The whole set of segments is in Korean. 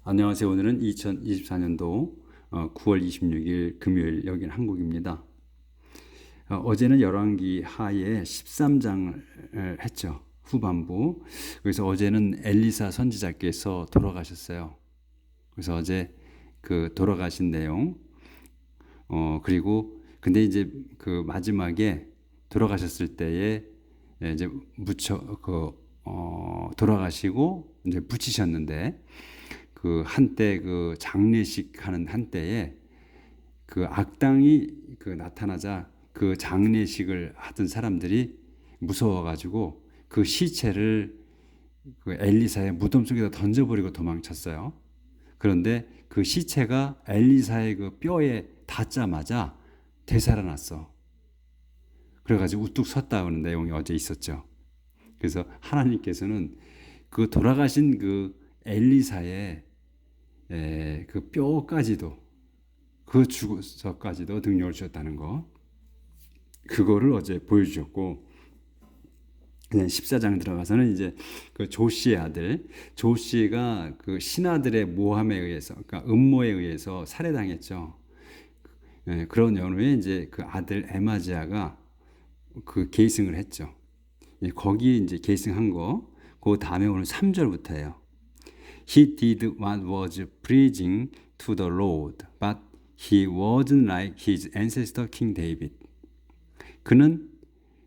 안녕하세요. 오늘은 2024년도 9월 26일 금요일, 여기는 한국입니다. 어제는 열왕기 하에 13장을 했죠. 후반부. 그래서 어제는 엘리사 선지자께서 돌아가셨어요. 그래서 어제 그 돌아가신 내용, 그리고 근데 이제 그 마지막에 돌아가셨을 때에 이제 돌아가시고 이제 묻히셨는데, 그 한때 그 장례식 하는 한때에 그 악당이 그 나타나자 그 장례식을 하던 사람들이 무서워가지고 그 시체를 그 엘리사의 무덤 속에다 던져버리고 도망쳤어요. 그런데 그 시체가 엘리사의 그 뼈에 닿자마자 되살아났어. 그래가지고 우뚝 섰다는 내용이 어제 있었죠. 그래서 하나님께서는 그 돌아가신 그 엘리사의 그 뼈까지도, 그 죽어서까지도 능력을 주셨다는 거, 그거를 어제 보여주셨고, 그냥 14장 들어가서는 이제 그 조시의 아들, 조시가 그 신하들의 모함에 의해서, 그러니까 음모에 의해서 살해당했죠. 그런 연후에 이제 그 아들 에마지아가 그 계승을 했죠. 거기 이제 계승한 거, 그 다음에 오늘 3절부터예요. He did what was pleasing to the Lord, but he wasn't like his ancestor King David. 그는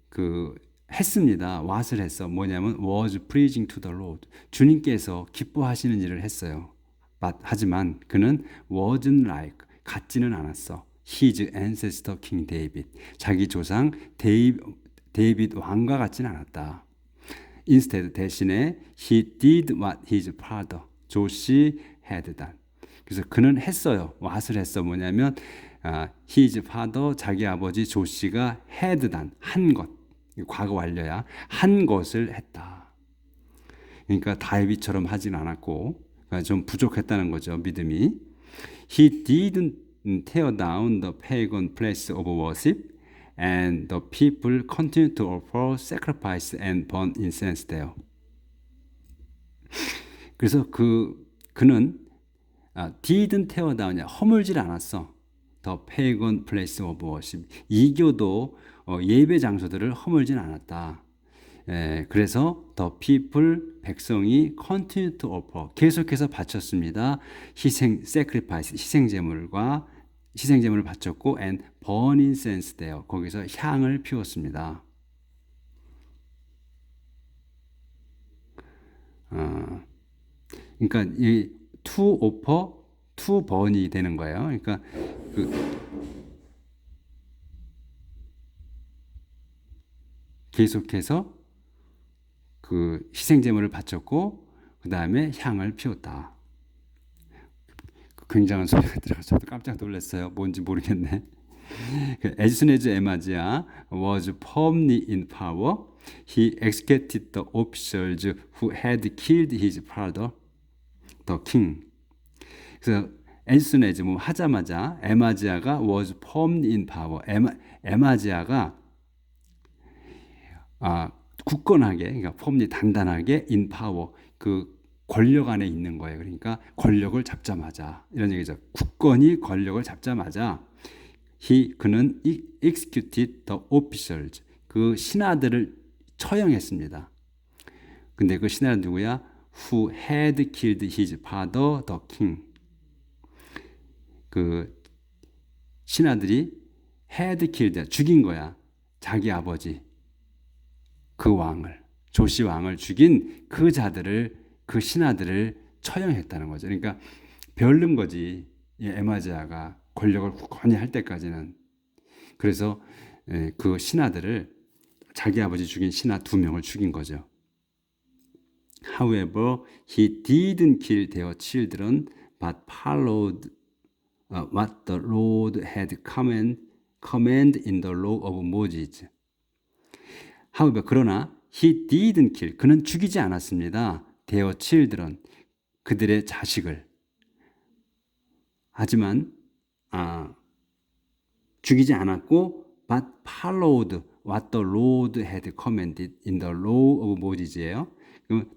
그 했습니다. what을 했어. 뭐냐면 was pleasing to the Lord. 주님께서 기뻐하시는 일을 했어요. 하지만 그는 wasn't like, 같지는 않았어. his ancestor King David. 자기 조상 데이빗 왕과 같지는 않았다. Instead, 대신에 he did what his father 조시 had done. 그래서 그는 했어요. what을 했어. 뭐냐면 his father, 자기 아버지 조시가 had done, 한 것. 과거 완료야. 한 것을 했다. 그러니까 다윗처럼 하진 않았고, 그러니까 좀 부족했다는 거죠. 믿음이. He didn't tear down the pagan place of worship, and the people continued to offer sacrifice and burn incense there. 그래서 그는 didn't tear down, 허물질 않았어. The pagan place of worship. 이교도 예배 장소들을 허물진 않았다. 그래서 the people, 백성이 continue to offer, 계속해서 바쳤습니다. sacrifice, 희생제물을 바쳤고, and burn incense there, 거기서 향을 피웠습니다. 그러니까 이 to offer, to burn이 되는 거예요. 그러니까 계속해서 그 희생제물을 바쳤고, 그 다음에 향을 피웠다. 굉장한 소리가 들어가서 저도 깜짝 놀랐어요. 뭔지 모르겠네. As soon as Amaziah was firmly in power, he executed the officers who had killed his father, the king. 그래서 as soon as, 뭐 하자마자, 에마지아가 was firmly in power. 에마지아가 굳건하게, 그러니까 firmly 단단하게 in power, 그 권력 안에 있는 거예요. 그러니까 권력을 잡자마자, 이런 얘기죠. 굳건히 권력을 잡자마자 그는 executed the officers, 그 신하들을 처형했습니다. 근데 그 신하는 누구야? Who had killed his father, the king. 그 신하들이 had killed, 죽인 거야. 자기 아버지, 그 왕을, 조시 왕을 죽인 그 자들을, 그 신하들을 처형했다는 거죠. 그러니까 별른 거지, 에마지아가 권력을 굳건히 할 때까지는. 그래서 그 신하들을, 자기 아버지 죽인 신하 2명을 죽인 거죠. However, he didn't kill their children, but followed what the Lord had commanded in the law of Moses. However, 그러나 he didn't kill, 그는 죽이지 않았습니다. their children, 그들의 자식을. 하지만 죽이지 않았고, but followed what the Lord had commanded in the law of Moses예요.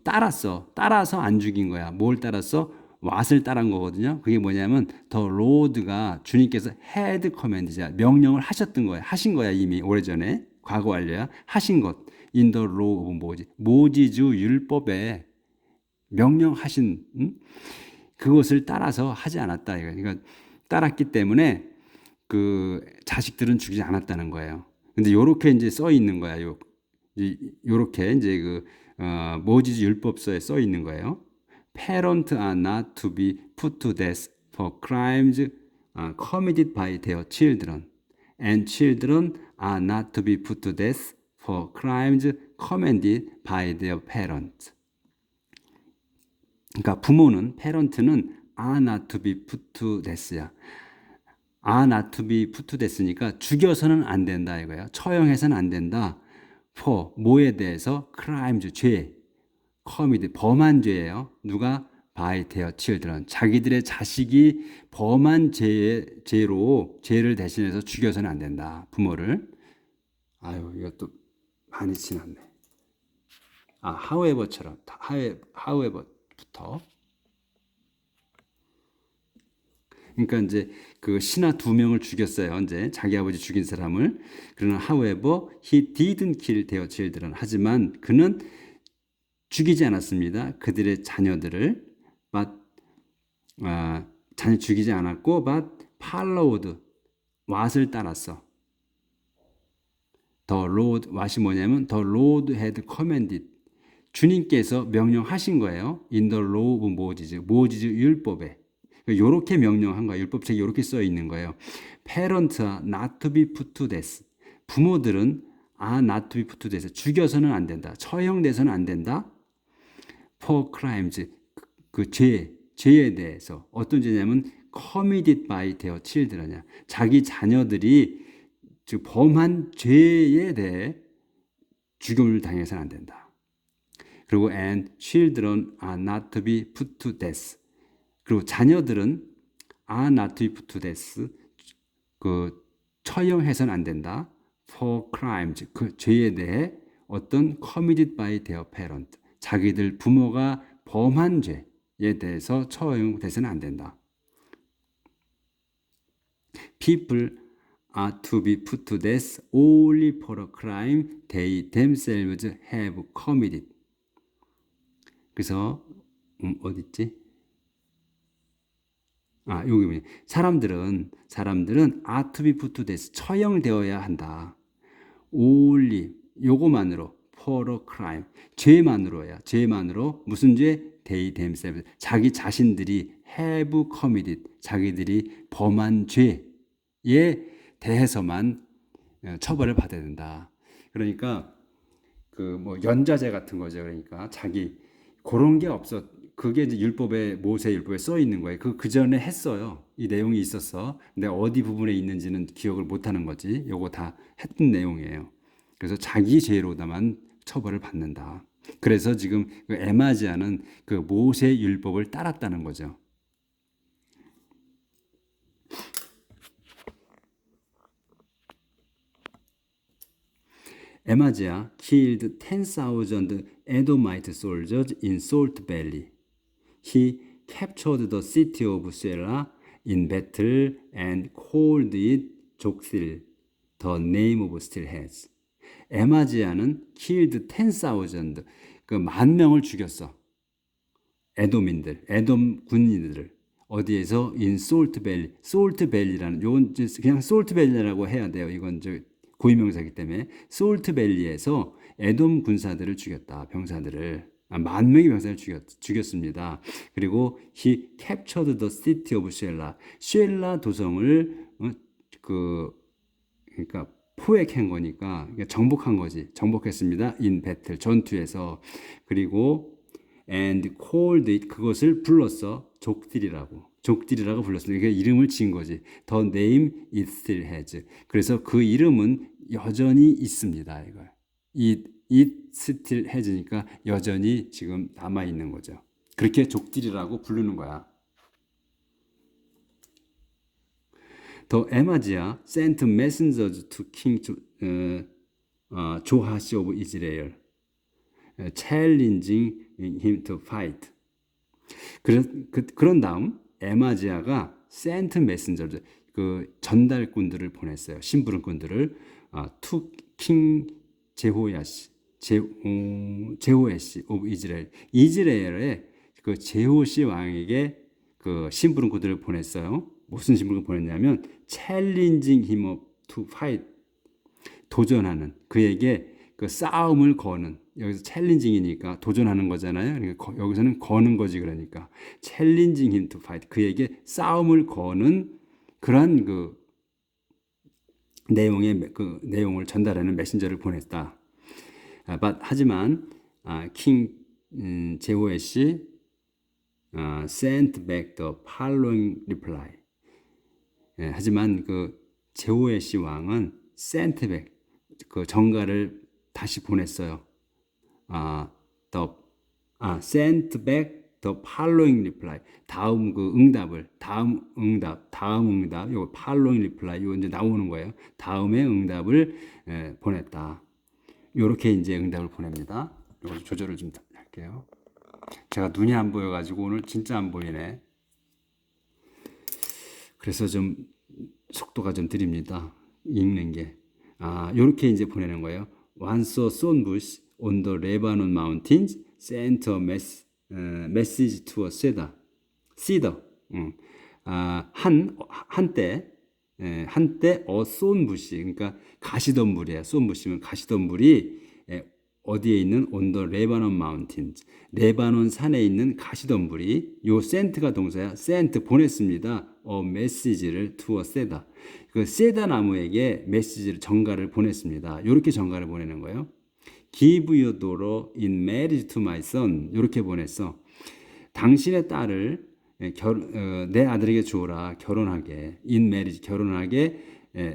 따라서 안 죽인 거야. 뭘 따랐어? what을 따른 거거든요. 그게 뭐냐면 the Lord가 주님께서 had command자 명령을 하셨던 거예요. 하신 거야 이미 오래전에 과거 완료야. 하신 것 in the law 뭐지 모지주 율법에 명령하신 그것을 따라서 하지 않았다. 그러니까 따랐기 때문에 그 자식들은 죽이지 않았다는 거예요. 근데 요렇게 이제 써 있는 거야. 요렇게 이제 그 모지지 율법서에 써 있는 거예요. Parents are not to be put to death for crimes committed by their children, and children are not to be put to death for crimes committed by their parents. 그러니까 부모는 parent는 are not to be put to death야. are not to be put to death니까 죽여서는 안 된다 이거예요. 처형해서는 안 된다. for 뭐에 대해서 crimes 죄 committed 범한 죄예요. 누가 by their children 자기들의 자식이 범한 죄로 죄를 대신해서 죽여서는 안 된다. 부모를. 아유 이것도 많이 지났네. however처럼 however부터. 그러니까 이제 그 신하 2명을 죽였어요. 이제 자기 아버지 죽인 사람을. 그러나 however he didn't kill their children. 하지만 그는 죽이지 않았습니다. 그들의 자녀들을 but 자녀 죽이지 않았고 but followed what을 따랐어. The Lord what이 뭐냐면 the Lord had commanded 주님께서 명령하신 거예요. In the law of Moses 모지즈 율법에 요렇게 명령한 거예요. 율법책에 요렇게 써 있는 거예요. Parents are not to be put to death. 부모들은 are not to be put to death. 죽여서는 안 된다. 처형돼서는 안 된다. For crimes 그 죄에 대해서 어떤 죄냐면 committed by their children이야. 자기 자녀들이 즉 범한 죄에 대해 죽음을 당해서는 안 된다. 그리고 and children are not to be put to death. 그리고 자녀들은 are not to be put to death. 그 처형해서는 안 된다. For crimes 그 죄에 대해 어떤 committed by their parent 자기들 부모가 범한 죄에 대해서 처형돼서는 안 된다. People are to be put to death only for a crime they themselves have committed. 그래서 어디 있지? 여기 뭐냐? 사람들은 are to be put to death 처형되어야 한다. only 요거만으로 for a crime 죄만으로 무슨 죄? they themselves 자기 자신들이 have committed 자기들이 범한 죄에 대해서만 처벌을 받아야 된다. 그러니까 그 뭐 연좌제 같은 거죠. 그러니까 자기 그런 게 없어. 그게 이제 율법에 모세 율법에 써 있는 거예요. 그 전에 했어요. 이 내용이 있었어. 근데 어디 부분에 있는지는 기억을 못 하는 거지. 요거 다 했던 내용이에요. 그래서 자기 죄로다만 처벌을 받는다. 그래서 지금 그 에마지아는 그 모세 율법을 따랐다는 거죠. 에마지아 killed 10,000 Edomite soldiers in Salt Valley. He captured the city of Shelah in battle and called it Jokthil, the name of still has. 에마지아는 killed 10,000 그 10,000명을 죽였어. 에돔인들, 에돔 군인들을 어디에서 in Salt Valley, Salt Valley라는 요건 그냥 Salt Valley라고 해야 돼요. 이건 고유명사이기 때문에 솔트 밸리에서 에돔 군사들을 죽였다. 병사들을 10,000명의 병사를 죽였습니다. 그리고 he captured the city of Shelah. 쉘라 도성을 그러니까 포획한 거니까 정복한 거지. 정복했습니다. in battle 전투에서. 그리고 and called it 그것을 불렀어. 족딜이라고 불렀습니다. 그러니까 이름을 지은 거지. The name it still has. 그래서 그 이름은 여전히 있습니다. 이걸. it still has니까 여전히 지금 남아 있는 거죠. 그렇게 족딜이라고 부르는 거야. The Amaziah sent messengers to King Joash of Israel, challenging him to fight. 그런 다음 에마지아가 센트 메신저를 그 전달꾼들을 보냈어요. 심부름꾼들을 투킹 제호야시 제호야시 오브 이스라엘의 그 제호시 왕에게 그 심부름꾼들을 보냈어요. 무슨 심부름을 보냈냐면 challenging him up to fight 도전하는 그에게 그 싸움을 거는 여기서 챌린징이니까 도전하는 거잖아요. 그러니까 여기서는 거는 거지 그러니까 챌린징 him to fight 그에게 싸움을 거는 그러한 그 내용의 그 내용을 전달하는 메신저를 보냈다. 하지만 킹 제호에시 sent back the following reply. 하지만 그 제호에시 왕은 sent back 그 전가를 다시 보냈어요. sent back the following reply. 다음 그 응답을, 다음 응답, 요 following reply, 요 이제 나오는 거예요. 다음의 응답을 보냈다. 요렇게 이제 응답을 보냅니다. 요거 조절을 좀 할게요. 제가 눈이 안 보여가지고 오늘 진짜 안 보이네. 그래서 좀 속도가 좀 느립니다. 읽는 게. 요렇게 이제 보내는 거예요. Once a thorn bush on the Lebanon mountains sent a message to a cedar. 한때 a thorn bush, 그러니까 가시덤불이에요. thorn bush면 가시덤불이 어디에 있는 on the Lebanon mountains, 레바논 산에 있는 가시덤불이 요 sent가 동사야. sent 보냈습니다. 메시지를 to a cedar. 그 세다 나무에게 메시지를 전가를 보냈습니다. 이렇게 전가를 보내는 거예요. Give your daughter in marriage to my son. 이렇게 보냈어. 당신의 딸을 내 아들에게 주어라. 결혼하게. in marriage 결혼하게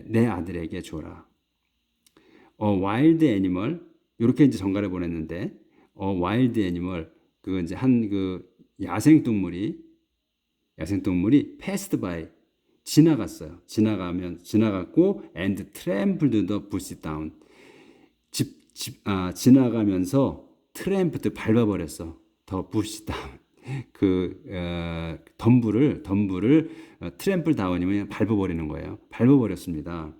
내 아들에게 주어라. wild animal 이렇게 이제 전가를 보냈는데 wild animal 그 이제 한 그 야생동물이 passed by 지나갔어요. 지나갔고 and trampled the bush down. 지나가면서 trampled 밟아버렸어. the bush down. 그 덤불을 트램플 다운이면 밟아버리는 거예요. 밟아버렸습니다.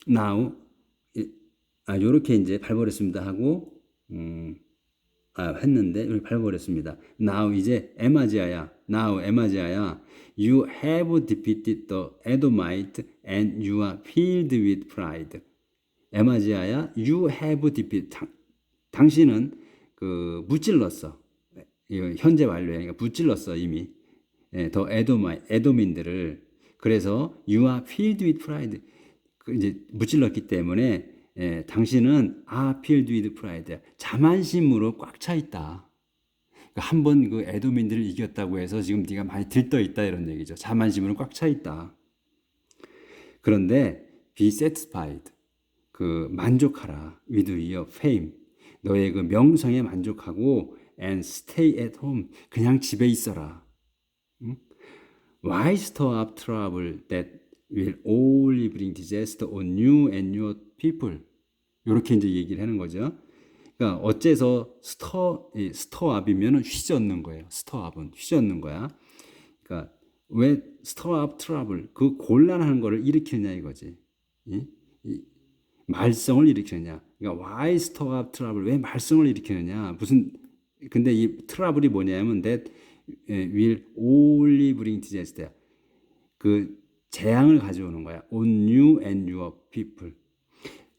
now 요렇게 이제 밟아버렸습니다 하고 했는데 이렇게 밟아버렸습니다. now 이제 에마지아야. you have defeated the Edomite and you are filled with pride. 에마지아야, you have defeated. 당신은 그 무찔렀어. 현재 완료야. 무찔렀어 이미. 더 에도민들을. 그래서 you are filled with pride. 이제 무찔렀기 때문에 당신은 filled with pride. 자만심으로 꽉 차 있다. 한 번 그 에도민들을 이겼다고 해서 지금 네가 많이 들떠 있다 이런 얘기죠. 자만심으로 꽉 차 있다. 그런데 be satisfied. 그 만족하라. with your fame. 너의 그 명성에 만족하고 and stay at home. 그냥 집에 있어라. Why stir up trouble that will only bring disaster on you and your people? 이렇게 이제 얘기를 하는 거죠. 그러니까 어째서 스터업이면 휘젓는 거예요. 스터업은 휘젓는 거야. 그러니까 왜 stir up trouble 그 곤란한 거를 일으키느냐 이거지. 말썽을 일으키느냐. 그러니까 why stir up trouble 왜 말썽을 일으키느냐. 근데 이 트러블이 뭐냐면 that will only bring disaster. 그 재앙을 가져오는 거야. on you and your people.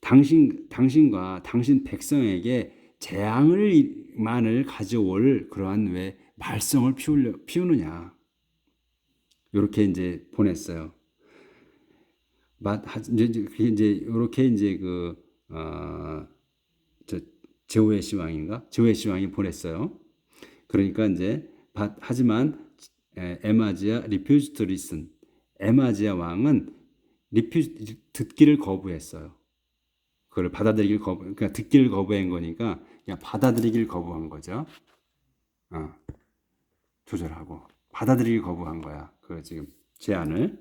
당신과 당신 백성에게 재앙을만을 가져올 그러한 왜 말썽을 피우느냐. 이렇게 이제 보냈어요. 이제 이렇게 이제 제호야시 왕인가? 제호야시 왕이 보냈어요. 그러니까 이제 하지만 에마지아 refused to listen. 에마지아 왕은 듣기를 거부했어요. 그걸 받아들이기를 그러니까 듣기를 거부한 거니까 그냥 받아들이기를 거부한 거죠. 조절하고 받아들이기를 거부한 거야. 그 지금 제안을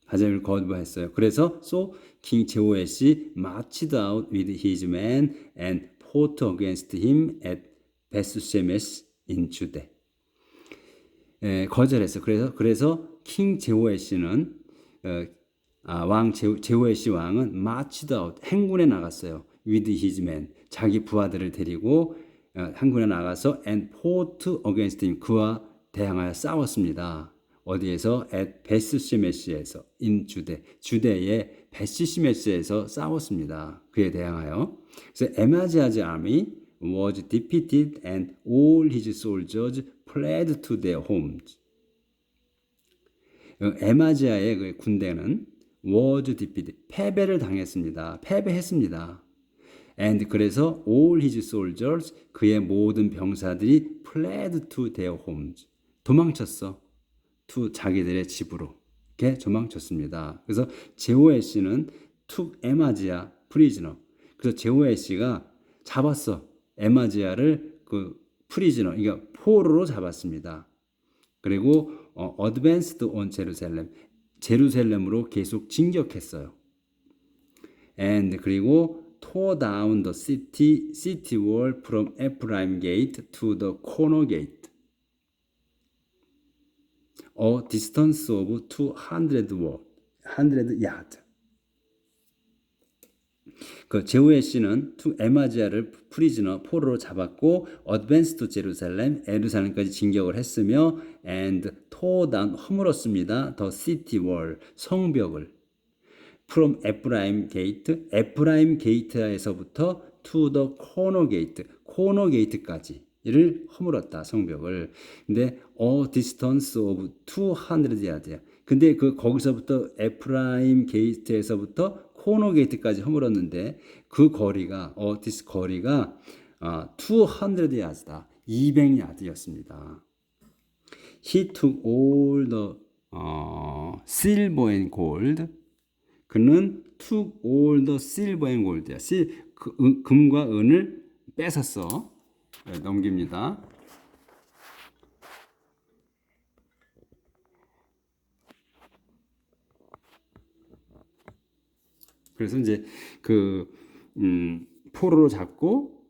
하재를 거부했어요. 그래서 so King 제호야시 marched out with his men and fought against him at 베스쉐메스 in Judah. 거절했어. 그래서 킹 제호야시는 왕 제호야시 왕은 marched out 행군에 나갔어요. with his men 자기 부하들을 데리고 행군에 나가서 and fought against him 그와 대항하여 싸웠습니다. 어디에서? at 베스쉐메스에서 in 주대의 베스쉐메스에서 싸웠습니다. 그에 대항하여. 그래서 에마지아즈 army was defeated and all his soldiers fled to their homes. 에마지아의 그 군대는 was defeated 패배를 당했습니다. 패배했습니다. and 그래서 all his soldiers 그의 모든 병사들이 fled to their homes 도망쳤어. to 자기들의 집으로 이렇게 도망쳤습니다. 그래서 제호야시는 took 에마지아 prisoner. 그래서 제호야시가 잡았어. 에마지아를 그 prisoner, 그러니까 포로로 잡았습니다. 그리고 advanced on 제루살렘, 제루살렘으로 계속 진격했어요. and 그리고 tore down the city wall from Ephraim gate to the corner gate. A distance of 200 yard. 그 제호야시는 에마지아를 프리즈너 포로로 잡았고 advanced 제루살렘 예루살렘까지 진격을 했으며 and tore down 허물었습니다. the city wall 성벽을 from Ephraim gate 에프라임 게이트에서부터 to the corner gate 코너 게이트까지를 허물었다 성벽을. 근데 a distance of 200 yard야. 근데 그 거기서부터 에프라임 게이트에서부터 코너 게이트까지 허물었는데 그 거리가 거리가 200 yards다. 200야드였습니다. He took all the silver and gold. 그는 took all the silver and gold야. 금과 은을 뺏었어. 네, 넘깁니다. 그래서 이제 포로로 잡고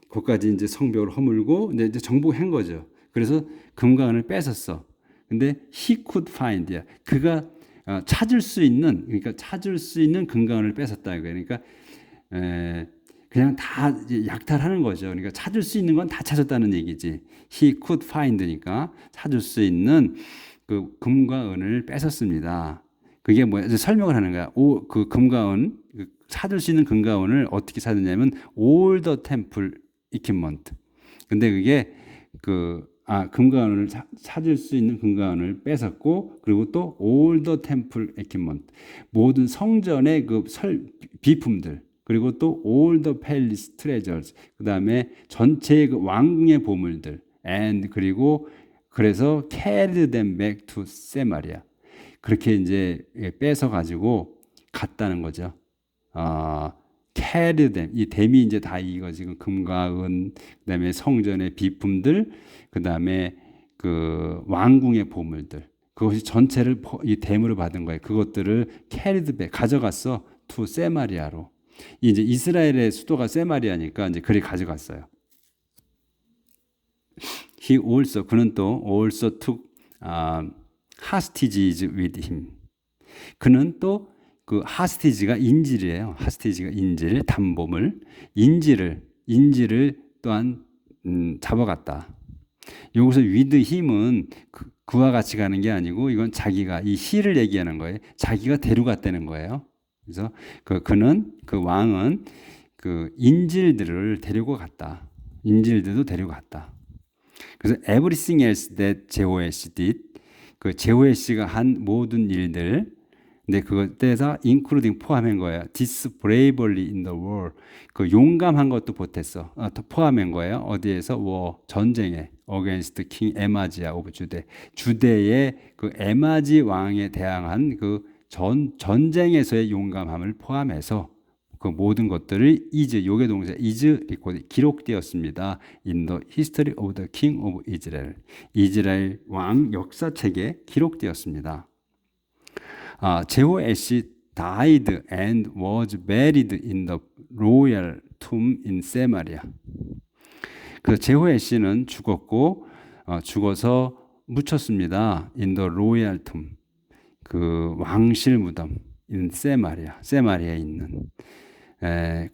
거기까지 이제 성벽을 허물고 이제 정복한 거죠. 그래서 금과 은을 뺏었어. 근데 he could find야. 그가 찾을 수 있는 금과 은을 뺏었다. 그러니까 그냥 다 약탈하는 거죠. 그러니까 찾을 수 있는 건 다 찾았다는 얘기지. He could find니까 찾을 수 있는 그 금과 은을 뺏었습니다. 그게 뭐야? 설명을 하는 거야. 그 금과 은, 찾을 수 있는 금과 은을 어떻게 찾느냐면 all the temple equipment. 근데 그게 금과 은을 찾을 수 있는 금과 은을 뺏었고, 그리고 또 all the temple equipment. 모든 성전의 그 비품들. 그리고 또 all the palace treasures. 그다음에 전체의 그 왕궁의 보물들. and 그리고 그래서 carried them back to Samaria. 그렇게 이제 뺏어 가지고 갔다는 거죠. carried them. 이 댐이 이제 다 이거 지금 금과 은, 그다음에 성전의 비품들, 그다음에 그 왕궁의 보물들. 그것이 전체를 이 댐으로 받은 거예요. 그것들을 carried back 가져갔어. to 세마리아로. 이제 이스라엘의 수도가 세마리아니까 이제 그리 가져갔어요. He also 그는 또 also took hostages with him. 그는 또 그 hostage가 인질이에요. hostage가 인질, 담보물, 인질을 또한 잡아갔다. 여기서 with him은 그와 같이 가는 게 아니고 이건 자기가 이 he를 얘기하는 거예요. 자기가 데려갔다는 거예요. 그래서 그는 그 왕은 그 인질들을 데리고 갔다. 인질들도 데려갔다. 그래서 everything else that 제호야시 did, 그 제호야시가 한 모든 일들, 근데 그것에서 including 포함한 거예요. this bravery in the war, 그 용감한 것도 보탰어. 포함한 거예요. 어디에서? war, 전쟁에 against king 에마지아 of 주대, 주대의 그 에마지 왕에 대항한 그 전쟁에서의 용감함을 포함해서 그 모든 것들을 요게 동사 기록되었습니다. In the history of the king of Israel. 이스라엘 왕 역사책에 기록되었습니다. 제호애시 died and was buried in the royal tomb in Samaria. 그 제호애시는 죽었고 죽어서 묻혔습니다. in the royal tomb. 그 왕실 무덤 in 세마리아, 세마리아에 있는.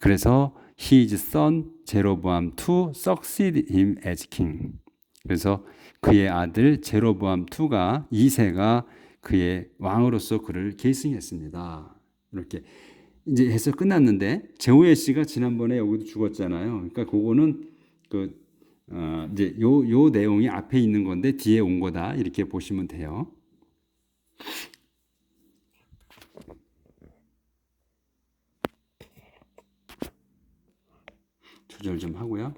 그래서 his son 제로보암 II succeeded him as king. 그래서 그의 아들 제로보암 2가 2세가 그의 왕으로서 그를 계승했습니다. 이렇게 이제 해서 끝났는데 제호야시가 지난번에 여기도 죽었잖아요. 그러니까 그거는 이제 요 내용이 앞에 있는 건데 뒤에 온 거다 이렇게 보시면 돼요. 조절 좀 하고요.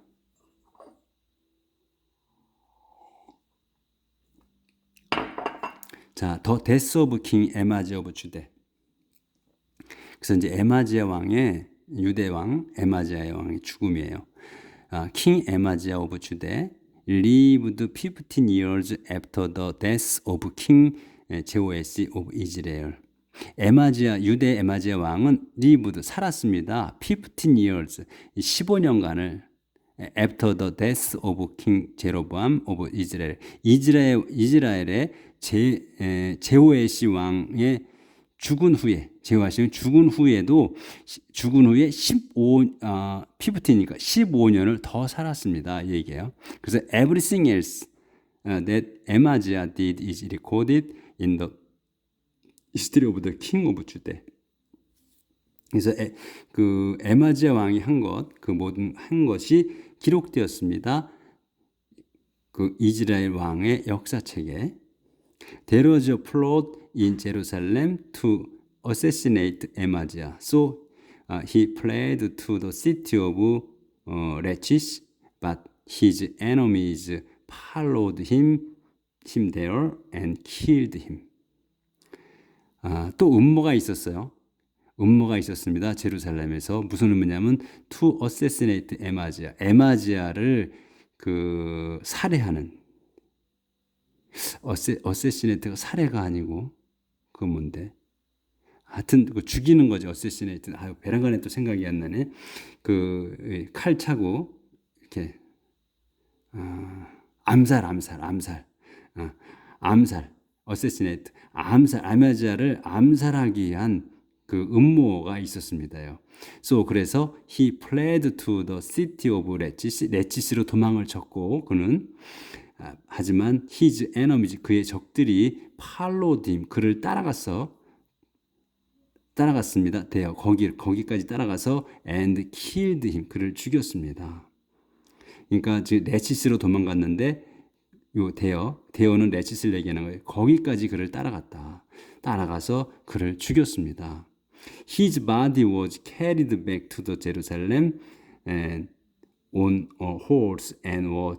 자, 더 데스 오브 킹 에마지아 오브 주데. 그래서 이제 에마지아 왕의 유대 왕 에마지아의 왕의 죽음이에요. king 에마지아 오브 주데 lived 15 years after the death of king 제호야시 오브 이스라엘. 에마지아 유대 에마지아 왕은 lived 살았습니다. 15 years 15년간을 after the death of king 제로보암 오브 이스라엘. 이스라엘의 제호야시 왕의 죽은 후에 제호야시는 죽은 후에도 죽은 후에 15니까 15년을 더 살았습니다. 이 얘기예요. 그래서 everything else that Amaziah did is recorded in the history of the king of Judah. 그래서 그 에마지아 왕이 한 것, 그 모든 한 것이 기록되었습니다. 그 이스라엘 왕의 역사책에. There was a plot in Jerusalem to assassinate Amaziah. So he fled to the city of Lachish, but his enemies followed him there and killed him. 또 음모가 있었어요. 음모가 있었습니다. 제루살렘에서 무슨 음모냐면 to assassinate Amaziah. 에마지아를 그 살해하는. 어세시네이트가 살해가 아니고 그 뭔데? 하여튼 그 죽이는 거죠. 어세시네이트. 베란간에 또 생각이 안 나네. 그 칼 차고 이렇게 암살. 어세시네이트. 암살. 아마지아를 암살하기 위한 그 음모가 있었습니다요. 그래서 he fled to the city of Lachish. 레치시로 도망을 쳤고 그는 하지만 his enemies 그의 적들이 followed him 그를 따라갔습니다. 거기까지 따라가서 and killed him 그를 죽였습니다. 그러니까 지금 레치스로 도망갔는데 요 대어는 레치스를 얘기하는 거예요. 거기까지 그를 따라가서 그를 죽였습니다. His body was carried back to the Jerusalem and on a horse and was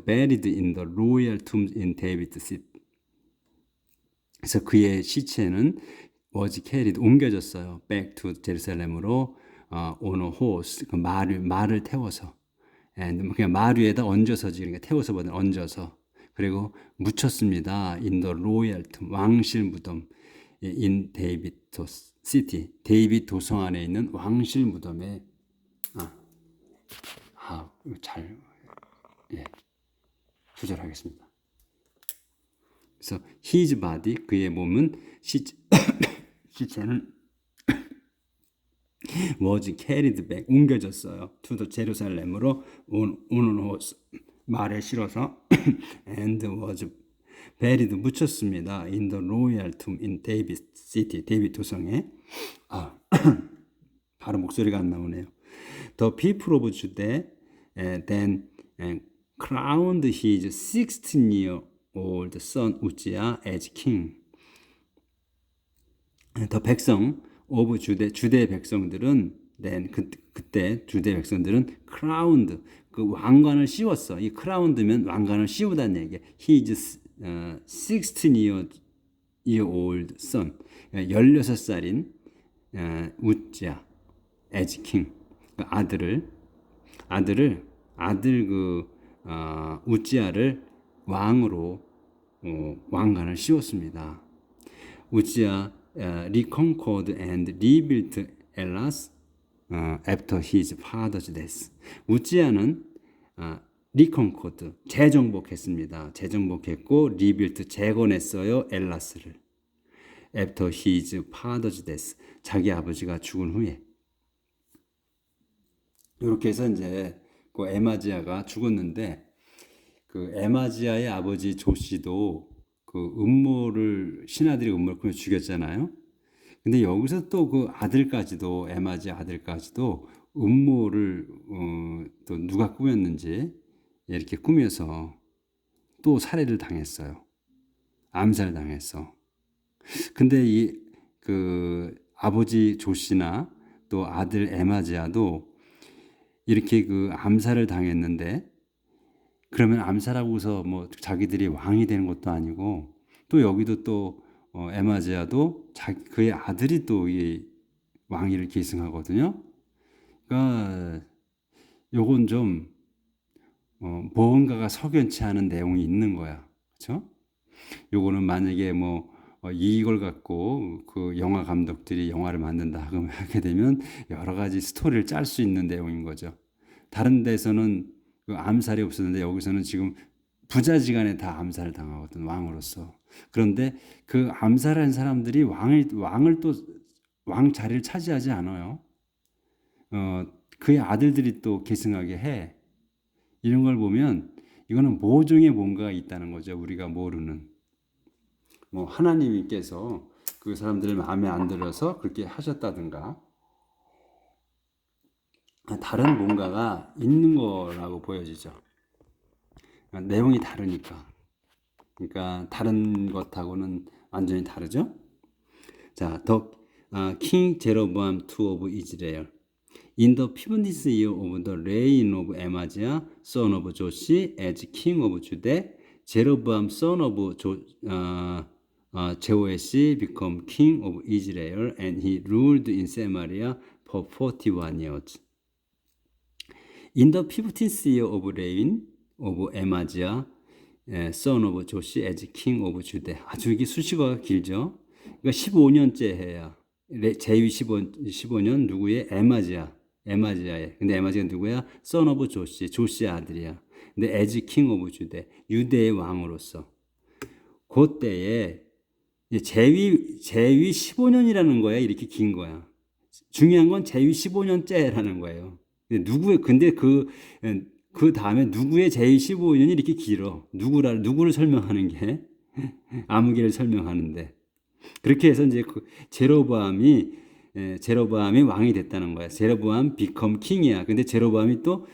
buried in the royal tomb in David city. 그래서 그의 시체는 was carried 옮겨졌어요. back to Jerusalem으로 on a horse 그 말을 태워서 and 그냥 말 위에다 얹어서 그러니까 태워서보다 얹어서 그리고 묻혔습니다. in the royal tomb 왕실 무덤 in David city 데이빗 도성 안에 있는 왕실 무덤에 잘 조절하겠습니다. 그래서 his body 그의 몸은 시체는 was carried back 옮겨졌어요. to the 제루살렘으로 on horse 말에 실어서 and was buried 묻혔습니다. in the royal tomb in David city 데이빗 도성에. 바로 목소리가 안 나오네요. The people of Judah then crowned his 16-year-old son Uzziah as king. 더 백성 오브 주대 백성들은 그때 주대 백성들은 crowned 그 왕관을 씌웠어. 이 crowned면 왕관을 씌우다는 얘기야. His 16-year-old son 16살인 우지야 as king 그 아들 우지야를 왕으로 왕관을 씌웠습니다. 우지야 reconquered and rebuilt Elas after his father's death. 우지야는 리컨코드 재정복했습니다. 재정복했고 리빌트 재건했어요. 엘라스를. After his father's death. 자기 아버지가 죽은 후에. 이렇게 해서 이제 그 에마지아가 죽었는데 그 에마지아의 아버지 조씨도 그 음모를 신하들이 음모를 꾸며 죽였잖아요. 근데 여기서 또 그 아들까지도 에마지아 아들까지도 음모를 또 누가 꾸몄는지 이렇게 꾸며서 또 살해를 당했어요. 암살 당했어. 근데 이 그 아버지 조씨나 또 아들 에마지아도 이렇게 그 암살을 당했는데 그러면 암살하고서 뭐 자기들이 왕이 되는 것도 아니고 또 여기도 또 에마지아도 그의 아들이 또 이 왕위를 계승하거든요. 그러니까 요건 좀 무언가가 석연치 않은 내용이 있는 거야. 그렇죠? 요거는 만약에 뭐 이걸 갖고 그 영화 감독들이 영화를 만든다 하게 되면 여러 가지 스토리를 짤 수 있는 내용인 거죠. 다른 데서는 그 암살이 없었는데 여기서는 지금 부자지간에 다 암살을 당하거든 왕으로서. 그런데 그 암살한 사람들이 왕을 또 왕 자리를 차지하지 않아요. 그의 아들들이 또 계승하게 해. 이런 걸 보면 이거는 모종의 뭔가가 있다는 거죠. 우리가 모르는. 뭐 하나님께서 그 사람들을 마음에 안 들어서 그렇게 하셨다든가 다른 뭔가가 있는 거라고 보여지죠. 내용이 다르니까. 그러니까 다른 것하고는 완전히 다르죠. 자, King Jeroboam II of Israel. In the 50th year of the reign of Amaziah, son of Joash, as king of Judah, Jeroboam, son of Jehoash, became king of Israel, and he ruled in Samaria for 41 years. In the 15th year of reign of Amaziah, son of Joash, as king of Judah. 아주 이게 수식어가 길죠. 그러니까 15년째 해야. 제위 15년 누구의 에마지아의. 근데 에마지아가 누구야? son of 조시의 아들이야. 근데 as king of Judah, 유대의 왕으로서. 그때에 제위 15년이라는 거야. 이렇게 긴 거야. 중요한 건 제위 15년째라는 거예요. 근데 그 다음에 누구의 제위 15년이 이렇게 길어. 누구를 설명하는 게 아무개를 설명하는데. 그렇게 해서 이제 제로보암이 왕이 됐다는 거야. 제로보암 become king이야. 근데 제로보암이 또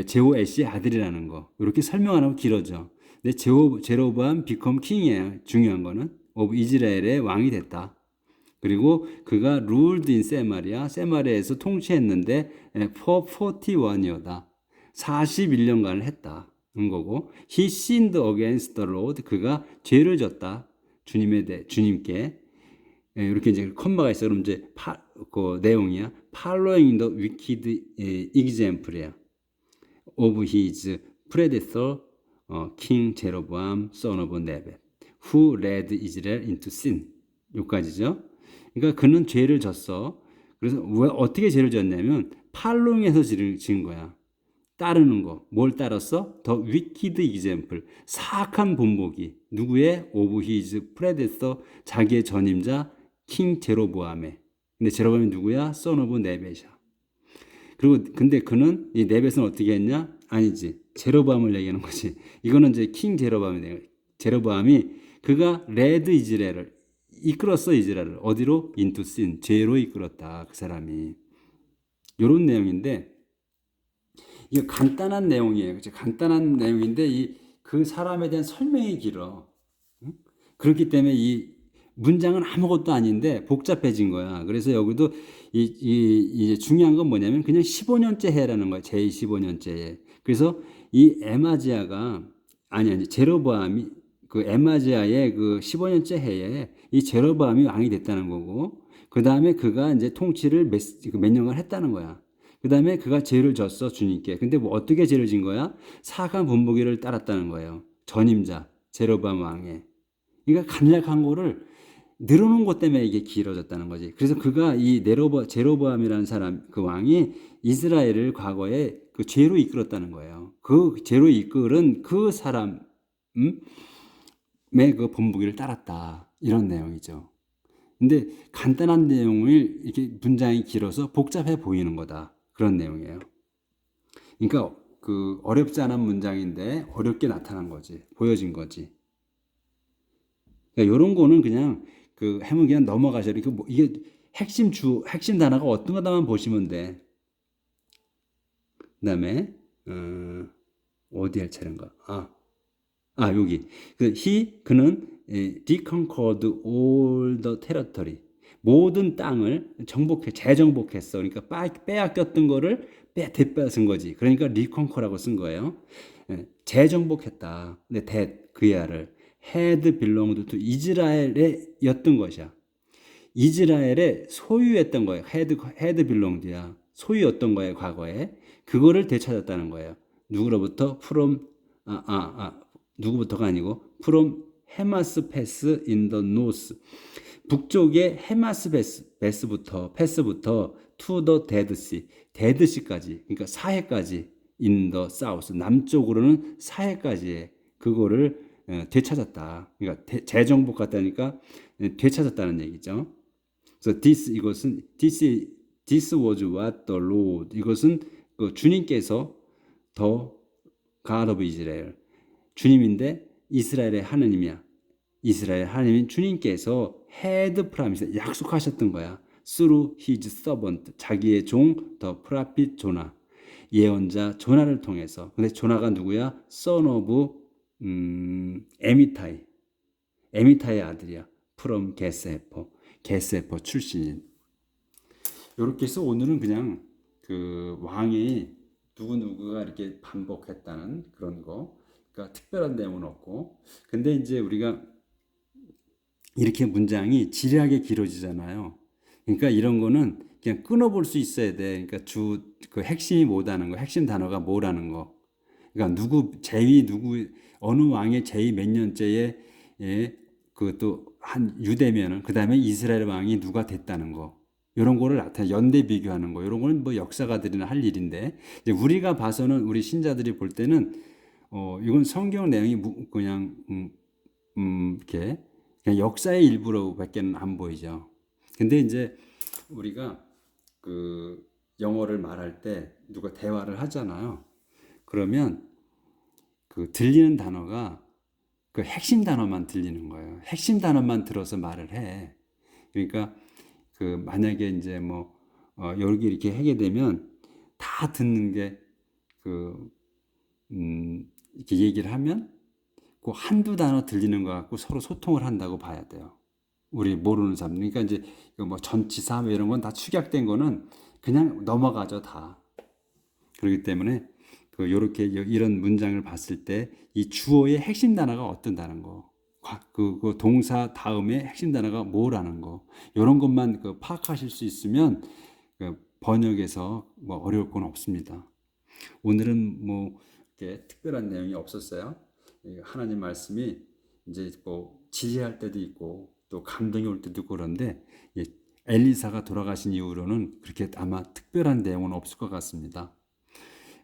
제호애시의 아들이라는 거. 이렇게 설명 안 하고 길어져. 근데 제로보암 become king이야. 중요한 거는 of 이스라엘의 왕이 됐다. 그리고 그가 ruled in 세마리아에서 통치했는데 for 41year다. 41년간을 했다는 거고, he sinned against the Lord. 그가 죄를 졌다. 주님께. 이렇게 이제 컴마가 있어. 그럼 이제 그 내용이야. Following the wicked example이야. of his predecessor, King Jeroboam, son of Nebat, who led Israel into sin. 여기까지죠. 그러니까 그는 죄를 졌어. 그래서 왜 어떻게 죄를 졌냐면 팔롱에서 지은 거야. 따르는 거. 뭘 따랐어? The wicked example. 사악한 본보기. 누구의? Of his predecessor. 자기의 전임자 킹 제로보암의. 근데 제로보암이 누구야? Son of 네벳이야. 그리고 근데 그는 이 네벳은 어떻게 했냐? 아니지. 제로보암을 얘기하는 거지. 이거는 이제 킹 제로보암이 그가 레드 이스라엘을 이끌었어. 이스라엘을 어디로? into sin. 죄로 이끌었다. 그 사람이. 이런 내용인데 이게 간단한 내용이에요. 그치? 간단한 내용인데 그 사람에 대한 설명이 길어. 응? 그렇기 때문에 이 문장은 아무것도 아닌데 복잡해진 거야. 그래서 여기도 이제 중요한 건 뭐냐면 그냥 15년째 해라는 거야. 제 15년째에. 그래서 이 에마지아가 제로보암이 그 에마지아의 그 15년째 해에 이 제로보암이 왕이 됐다는 거고, 그 다음에 그가 이제 통치를 몇 년간 했다는 거야. 그 다음에 그가 죄를 졌어, 주님께. 근데 뭐 어떻게 죄를 진 거야? 사악한 본보기를 따랐다는 거예요. 전임자, 제로보암 왕의. 그러니까 간략한 거를 늘어놓은 것 때문에 이게 길어졌다는 거지. 그래서 그가 이 제로보암이라는 사람, 그 왕이 이스라엘을 과거에 그 죄로 이끌었다는 거예요. 그 죄로 이끌은 그 사람의 그 본보기를 따랐다. 이런 내용이죠. 근데 간단한 내용을 이렇게 문장이 길어서 복잡해 보이는 거다. 그런 내용이에요. 그러니까 그 어렵지 않은 문장인데 어렵게 나타난 거지. 보여진 거지. 그러니까 이런 거는 그냥 그 해면 그냥 넘어가셔. 이게 핵심 단어가 어떤 거다만 보시면 돼. 그다음에 어디 할 차례인가? 여기 그는 deconquered all the territory, 모든 땅을 재정복했어. 그러니까 빼앗겼던 거를 되앗은 거지. 그러니까 reconquer라고 쓴 거예요. 재정복했다. 근데 그야를 had belonged to 이스라엘이었던 것이야. 이스라엘의 소유했던 거예요. had belonged야. 소유였던 거예요, 과거에. 그거를 되찾았다는 거예요. 누구로부터? 누구부터가 아니고 from 헤마스 패스 in the north. 북쪽의 헤마스 패스부터 to the Dead Sea. 데드 시까지. 그러니까 사해까지 in the south. 남쪽으로는 사해까지의 그거를 되찾았다. 그러니까 재정복했다니까 되찾았다는 얘기죠. 그래서 this was what the Lord. 이것은 그 주님께서 더 God of Israel. 주님인데 이스라엘의 하느님이야. 이스라엘 하느님인 주님께서 had promise, 약속하셨던 거야. through his servant, 자기의 종 the prophet 조나, 예언자 조나를 통해서. 근데 조나가 누구야? son of 에미타의 아들이야. from 게스헤퍼 출신인. 이렇게 해서 오늘은 그냥 그 왕이 누구누구가 이렇게 반복했다는 그런 거. 그러니까 특별한 내용은 없고. 근데 이제 우리가 이렇게 문장이 지리하게 길어지잖아요. 그러니까 이런 거는 그냥 끊어볼 수 있어야 돼. 그러니까 그 핵심이 뭐라는 거, 핵심 단어가 뭐라는 거. 그러니까 어느 왕의 제위 몇 년째에, 그것도 한 유대면은, 그 다음에 이스라엘 왕이 누가 됐다는 거. 이런 거를 연대 비교하는 거. 이런 거는 뭐 역사가들이나 할 일인데, 이제 우리가 봐서는, 우리 신자들이 볼 때는, 이건 성경 내용이 그냥, 이렇게, 그냥 역사의 일부로밖에는 안 보이죠. 근데 이제 우리가 그 영어를 말할 때 누가 대화를 하잖아요. 그러면 그 들리는 단어가 그 핵심 단어만 들리는 거예요. 핵심 단어만 들어서 말을 해. 그러니까 그 만약에 이제 뭐 여기 이렇게 하게 되면 다 듣는 게 이렇게 얘기를 하면 그 한두 단어 들리는 거 갖고 서로 소통을 한다고 봐야 돼요. 우리 모르는 사람. 그러니까 이제 뭐 전치사 이런 건 다 축약된 거는 그냥 넘어가죠, 다. 그렇기 때문에 요렇게 이런 문장을 봤을 때 이 주어의 핵심 단어가 어떤 단어인 거, 그 동사 다음에 핵심 단어가 뭐라는 거, 이런 것만 파악하실 수 있으면 번역에서 뭐 어려울 건 없습니다. 오늘은 뭐 이렇게 특별한 내용이 없었어요. 하나님 말씀이 이제 뭐 지혜할 때도 있고 또 감동이 올 때도 있고 그런데 엘리사가 돌아가신 이후로는 그렇게 아마 특별한 내용은 없을 것 같습니다.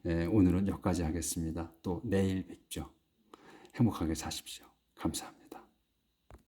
오늘은 여기까지 하겠습니다. 또 내일 뵙죠. 행복하게 사십시오. 감사합니다.